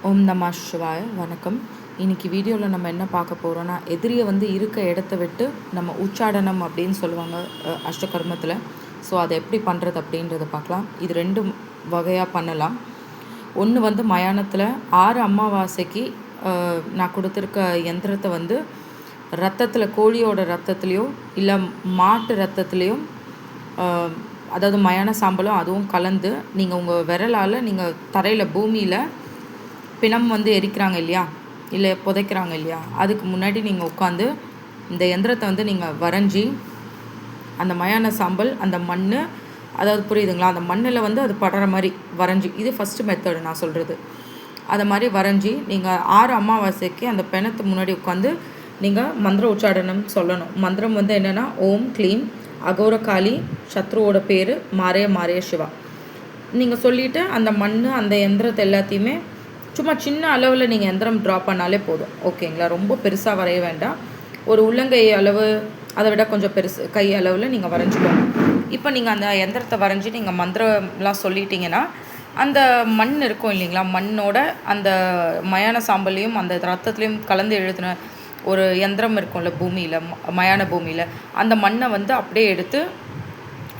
ஓம் நம சிவாய. வணக்கம். இன்றைக்கி வீடியோவில் நம்ம என்ன பார்க்க போகிறோன்னா, எதிரியை இருக்க இடத்த விட்டு நம்ம உச்சாடனம் அப்படின்னு சொல்லுவாங்க அஷ்டகர்மத்தில். ஸோ அதை எப்படி பண்ணுறது அப்படின்றத பார்க்கலாம். இது 2 வகையாக பண்ணலாம். ஒன்று மயானத்தில் 6 அமாவாசைக்கு நான் கொடுத்துருக்க யந்திரத்தை ரத்தத்தில், கோழியோட ரத்தத்துலேயோ இல்லை மாட்டு ரத்தத்துலேயும், அதாவது மயான சாம்பலும் அதுவும் கலந்து நீங்கள் உங்கள் விரலால் நீங்கள் தரையில் பூமியில் பிணம் எரிக்கிறாங்க இல்லையா, இல்லை புதைக்கிறாங்க இல்லையா, அதுக்கு முன்னாடி நீங்கள் உட்காந்து இந்த யந்திரத்தை நீங்கள் வரைஞ்சி அந்த மயான சாம்பல் அந்த மண், அதாவது புரியுதுங்களா, அந்த மண்ணில் அது படுற மாதிரி வரைஞ்சி, இது ஃபஸ்ட்டு மெத்தடு நான் சொல்கிறது. அதை மாதிரி வரைஞ்சி நீங்கள் 6 அமாவாசைக்கு அந்த பிணத்து முன்னாடி உட்காந்து நீங்கள் மந்திர உச்சாடனம் சொல்லணும். மந்திரம் என்னென்னா, ஓம் க்ளீம் அகோரகாளி, சத்ருவோட பேர் மாரே சிவா. நீங்கள் சொல்லிவிட்டு அந்த மண் அந்த யந்திரத்தை எல்லாத்தையுமே சும்மா சின்ன அளவில் நீங்கள் யந்திரம் ட்ரா பண்ணாலே போதும். ஓகேங்களா, ரொம்ப பெருசாக வரைய வேண்டாம். ஒரு உள்ளங்கை அளவு, அதை விட கொஞ்சம் பெருசு கை அளவில் நீங்கள் வரைஞ்சிக்கோங்க. இப்போ நீங்கள் அந்த யந்திரத்தை வரைஞ்சி நீங்கள் மந்திரம்லாம் சொல்லிட்டீங்கன்னா, அந்த மண் இருக்கும் இல்லைங்களா, மண்ணோட அந்த மயான சாம்பலையும் அந்த ரத்தத்துலேயும் கலந்து எழுதின ஒரு யந்திரம் இருக்கும்ல பூமியில், மயான பூமியில், அந்த மண்ணை அப்படியே எடுத்து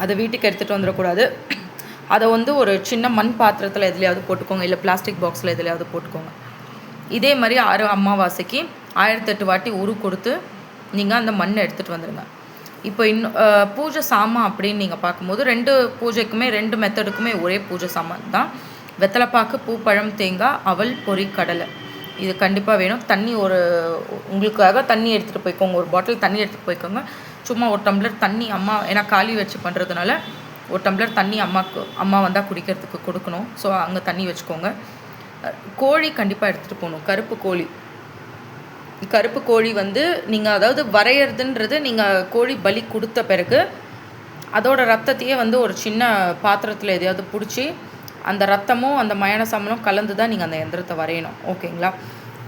அதை வீட்டுக்கு எடுத்துகிட்டு வந்துடக்கூடாது. அதை ஒரு சின்ன மண் பாத்திரத்தில் எதுலையாவது போட்டுக்கோங்க, இல்லை பிளாஸ்டிக் பாக்ஸில் எதுலையாவது போட்டுக்கோங்க. இதே மாதிரி 6 அமாவாசைக்கு 1008 வாட்டி உரு கொடுத்து நீங்கள் அந்த மண்ணை எடுத்துகிட்டு வந்துடுங்க. இப்போ இன்னும் பூஜை சாமான் அப்படின்னு நீங்கள் பார்க்கும்போது 2 பூஜைக்குமே 2 மெத்தடுக்குமே ஒரே பூஜை சாமான் தான். வெத்தலைப்பாக்கு, பூ, பழம், தேங்காய், அவல், பொரி, கடலை, இது கண்டிப்பாக வேணும். தண்ணி உங்களுக்காக தண்ணி எடுத்துகிட்டு போய்க்கோங்க, ஒரு பாட்டில் தண்ணி எடுத்துகிட்டு போய்க்கோங்க. சும்மா ஒரு டம்ளர் தண்ணி, அம்மா ஏன்னா காலி வச்சு பண்ணுறதுனால ஒரு டம்ளர் தண்ணி அம்மா வந்தால் குடிக்கிறதுக்கு கொடுக்கணும். ஸோ அங்கே தண்ணி வச்சுக்கோங்க. கோழி கண்டிப்பாக எடுத்துகிட்டு போகணும். கருப்பு கோழி நீங்கள் அதாவது வரைகிறதுன்றது, நீங்கள் கோழி பலி கொடுத்த பிறகு அதோட ரத்தத்தையே ஒரு சின்ன பாத்திரத்தில் எதையாவது பிடிச்சி அந்த ரத்தமும் அந்த மயான சாம்பலும் கலந்து தான் நீங்கள் அந்த யந்திரத்தை வரையணும். ஓகேங்களா,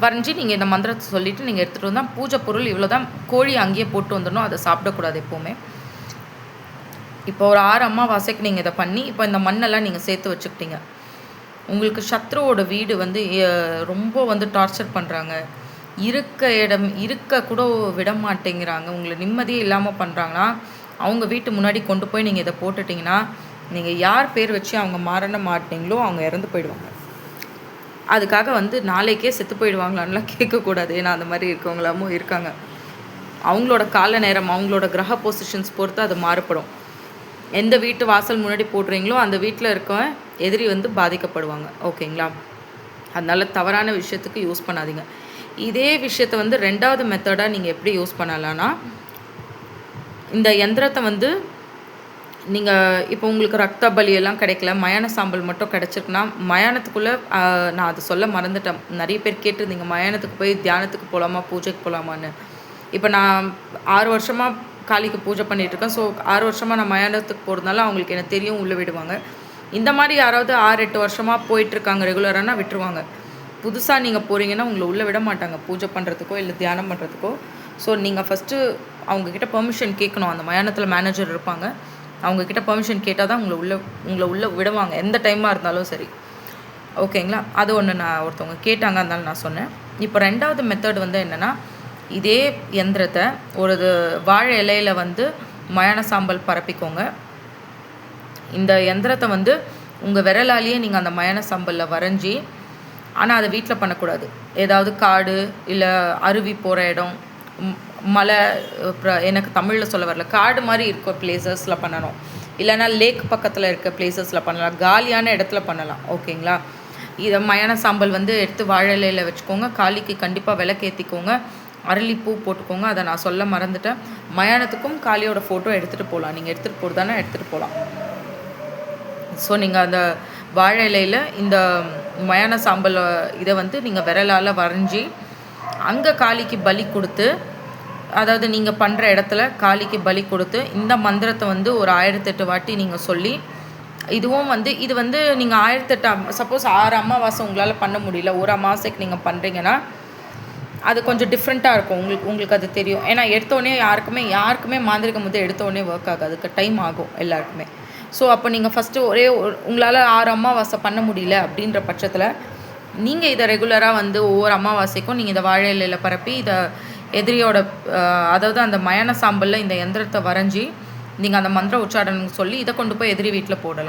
வரைஞ்சி நீங்கள் இந்த மந்திரத்தை சொல்லிவிட்டு நீங்கள் எடுத்துகிட்டு வந்தால் பூஜை பொருள் இவ்வளோ தான். கோழி அங்கேயே போட்டு வந்துடணும், அதை சாப்பிடக்கூடாது எப்போவுமே. இப்போ ஒரு 6 அமாவாசைக்கு நீங்கள் இதை பண்ணி இப்போ இந்த மண்ணெல்லாம் நீங்கள் சேர்த்து வச்சுக்கிட்டீங்க. உங்களுக்கு சத்ருவோட வீடு ரொம்ப டார்ச்சர் பண்ணுறாங்க, இருக்க கூட விட மாட்டேங்கிறாங்க, உங்களை நிம்மதியே இல்லாமல் பண்ணுறாங்கன்னா, அவங்க வீட்டு முன்னாடி கொண்டு போய் நீங்கள் இதை போட்டுட்டிங்கன்னா, நீங்கள் யார் பேர் வச்சு அவங்க மாறன மாட்டீங்களோ அவங்க இறந்து போயிடுவாங்க. அதுக்காக நாளைக்கே செத்து போயிடுவாங்களான்லாம் கேட்கக்கூடாது. ஏன்னா அந்த மாதிரி இருக்கவங்களாமும் இருக்காங்க. அவங்களோட கால நேரம், அவங்களோட கிரக பொசிஷன்ஸ் பொறுத்து அது மாறுபடும். எந்த வீட்டு வாசல் முன்னாடி போடுறீங்களோ அந்த வீட்டில் இருக்க எதிரி பாதிக்கப்படுவாங்க. ஓகேங்களா, அதனால் தவறான விஷயத்துக்கு யூஸ் பண்ணாதீங்க. இதே விஷயத்தை 2வது மெத்தடாக நீங்கள் எப்படி யூஸ் பண்ணலான்னா, இந்த யந்திரத்தை நீங்கள் இப்போ உங்களுக்கு ரத்த பலியெல்லாம் கிடைக்கல, மயான சாம்பல் மட்டும் கிடச்சிருக்குன்னா, மயானத்துக்குள்ளே நான் அதை சொல்ல மறந்துட்டேன். நிறைய பேர் கேட்டிருந்தீங்க, மயானத்துக்கு போய் தியானத்துக்கு போகலாமா, பூஜைக்கு போகலாமான்னு. இப்போ நான் 6 வருஷமாக காளிக்கு பூஜை பண்ணிகிட்ருக்கேன். ஸோ 6 வருஷமாக நான் மயானத்துக்கு போகிறதுனால அவங்களுக்கு எனக்கு தெரியும், உள்ளே விடுவாங்க. இந்த மாதிரி யாராவது 6-8 வருஷமாக போயிட்டுருக்காங்க ரெகுலரானா விட்டுருவாங்க. புதுசாக நீங்கள் போகிறீங்கன்னா உங்களை உள்ளே விட மாட்டாங்க பூஜை பண்ணுறதுக்கோ இல்லை தியானம் பண்ணுறதுக்கோ. ஸோ நீங்கள் ஃபஸ்ட்டு அவங்கக்கிட்ட பெர்மிஷன் கேட்கணும். அந்த மயானத்தில் மேனேஜர் இருப்பாங்க, அவங்கக்கிட்ட பெர்மிஷன் கேட்டால் தான் உங்களை உள்ளே விடுவாங்க, எந்த டைமாக இருந்தாலும் சரி. ஓகேங்களா, அது ஒன்று நான் ஒருத்தவங்க கேட்டாங்க, அதனால நான் சொன்னேன். இப்போ 2வது மெத்தட் என்னென்னா, இதே யந்திரத்தை ஒரு வாழை இலையில் மயான சாம்பல் பரப்பிக்கோங்க. இந்த யந்திரத்தை உங்கள் விரலாலேயே நீங்கள் அந்த மயான சாம்பலில் வரைஞ்சி, ஆனால் அதை வீட்டில் பண்ணக்கூடாது. ஏதாவது காடு இல்லை அருவி போகிற இடம், மலை, எனக்கு தமிழில் சொல்ல வரல, காடு மாதிரி இருக்க பிளேசஸில் பண்ணணும். இல்லைனா லேக் பக்கத்தில் இருக்க பிளேசஸில் பண்ணலாம், காலியான இடத்துல பண்ணலாம். ஓகேங்களா, இதை மயான சாம்பல் எடுத்து வாழை இலையில் வச்சுக்கோங்க. காளிக்கு கண்டிப்பாக விளக்கேற்றிக்கோங்க, அரளிப்பூ போட்டுக்கோங்க. அதை நான் சொல்ல மறந்துட்டேன். மயானத்துக்கும் காளியோட ஃபோட்டோ எடுத்துகிட்டு போகலாம். நீங்கள் எடுத்துகிட்டு போகிறதானே எடுத்துகிட்டு போகலாம். ஸோ நீங்கள் அந்த வாழை இலையில் இந்த மயான சாம்பல் இதை நீங்கள் விரலால் வரைஞ்சி அங்கே காளிக்கு பலி கொடுத்து, அதாவது நீங்கள் பண்ணுற இடத்துல காளிக்கு பலி கொடுத்து இந்த மந்திரத்தை ஒரு 1008 வாட்டி நீங்கள் சொல்லி, இதுவும் இது நீங்கள் 1008 சப்போஸ் 6 அமாவாசை உங்களால் பண்ண முடியல, ஒரு அமாவாசைக்கு நீங்கள் பண்ணுறீங்கன்னா அது கொஞ்சம் டிஃப்ரெண்ட்டாக இருக்கும். உங்களுக்கு அது தெரியும். ஏன்னா எடுத்தோடனே யாருக்குமே மாந்திரிகம் எடுத்தோடனே ஒர்க் ஆகாது, அதுக்கு டைம் ஆகும் எல்லாருக்குமே. ஸோ அப்போ நீங்கள் ஃபஸ்ட்டு உங்களால் 6 அமாவாசை பண்ண முடியல அப்படின்ற பட்சத்தில் நீங்கள் இதை ரெகுலராக வந்து ஒவ்வொரு அமாவாசைக்கும் நீங்கள் இதை வாழை இலையில் பரப்பி இதை எதிரியோட அதாவது அந்த மயான சாம்பலில் இந்த எந்திரத்தை வரைஞ்சி நீங்கள் அந்த மந்திர உச்சாரணம் சொல்லி இதை கொண்டு போய் எதிரி வீட்டில் போடலாம்.